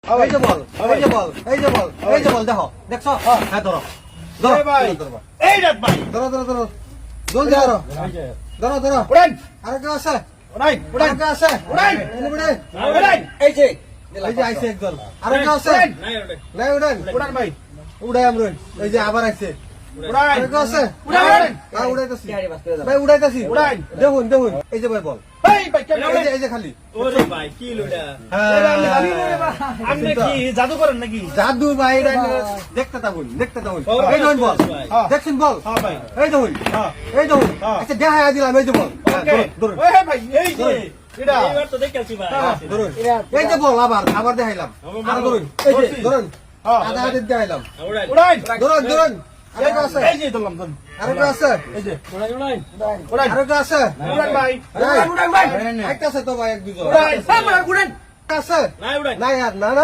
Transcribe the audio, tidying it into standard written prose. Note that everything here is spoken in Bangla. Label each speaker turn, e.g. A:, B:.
A: এই যে বল, এই যে বল, এই যে বল, এই যে বল, দেখো, দেখছো? হ্যাঁ, ধরো। ধরো,
B: ভাই।
A: ধরো,
B: এই রাত ভাই
A: ধরো, ধরো, ধরো। জলদি ধরো। ধরো, ধরো।
B: উড়ান
A: আর কেউ আছে?
B: উড়ান
A: আর কেউ আছে?
B: উড়ান
A: এনে উড়াই।
B: উড়ান
A: এই যে আইছে একজন। আর কেউ আছে? নাই উড়ান।
B: উড়ান ভাই
A: উড়াই আমরা। এই যে আবার আইছে।
B: উড়ান
A: আর কেউ আছে?
B: উড়ান
A: হ্যাঁ, উড়াইতাছি। ভাই, উড়াইতাছি।
B: উড়ান।
A: দেখুন, দেখুন। এই যে ভাই বল।
B: এই ভাই কেন
A: এই যে, এই যে খালি।
C: ওরে ভাই কি লুডা
A: হ্যাঁ।
B: আপনি কি জাদু করেন নাকি
A: জাদু ভাই, এটা দেখতে থাকুন, দেখতে থাকুন।
C: ও,
A: এই দেখুন বল।
B: হ্যাঁ।
A: দেখছেন বল?
B: হ্যাঁ ভাই
A: এই দেখুন,
B: হ্যাঁ
A: এই দেখুন।
B: হ্যাঁ।
A: আচ্ছা, দেখাইয়া দিলাম, এই যে বল। হ্যাঁ,
B: ওকে
A: ধরুন, ধরুন।
B: ওই ভাই এই যে
A: ধরুন।
B: এটা
C: এইবার তো দেখেছি ভাই
A: হ্যাঁ, ধরুন। এই যে বল, আবার দেখাইলাম। আর ধরুন, এই যে, ধরুন।
B: হ্যাঁ
A: আধা হাতে দেখাইলাম।
C: উড়াই
B: উড়ান
A: ধরুন, ধরুন। আর কেউ আছে?
B: এই যে ধরলাম ধরুন
A: আর কেউ আছে?
B: এই যে
C: উড়াই উড়াই
B: উড়ান
A: আর কেউ আছে?
B: উড়ান ভাই
A: নাই।
B: উড়ান ভাই
A: একটা আছে তো ভাই, এক দুজন।
B: উড়ান
A: একটা আছে?
C: নাই উড়াই
A: নাই আর, না, না।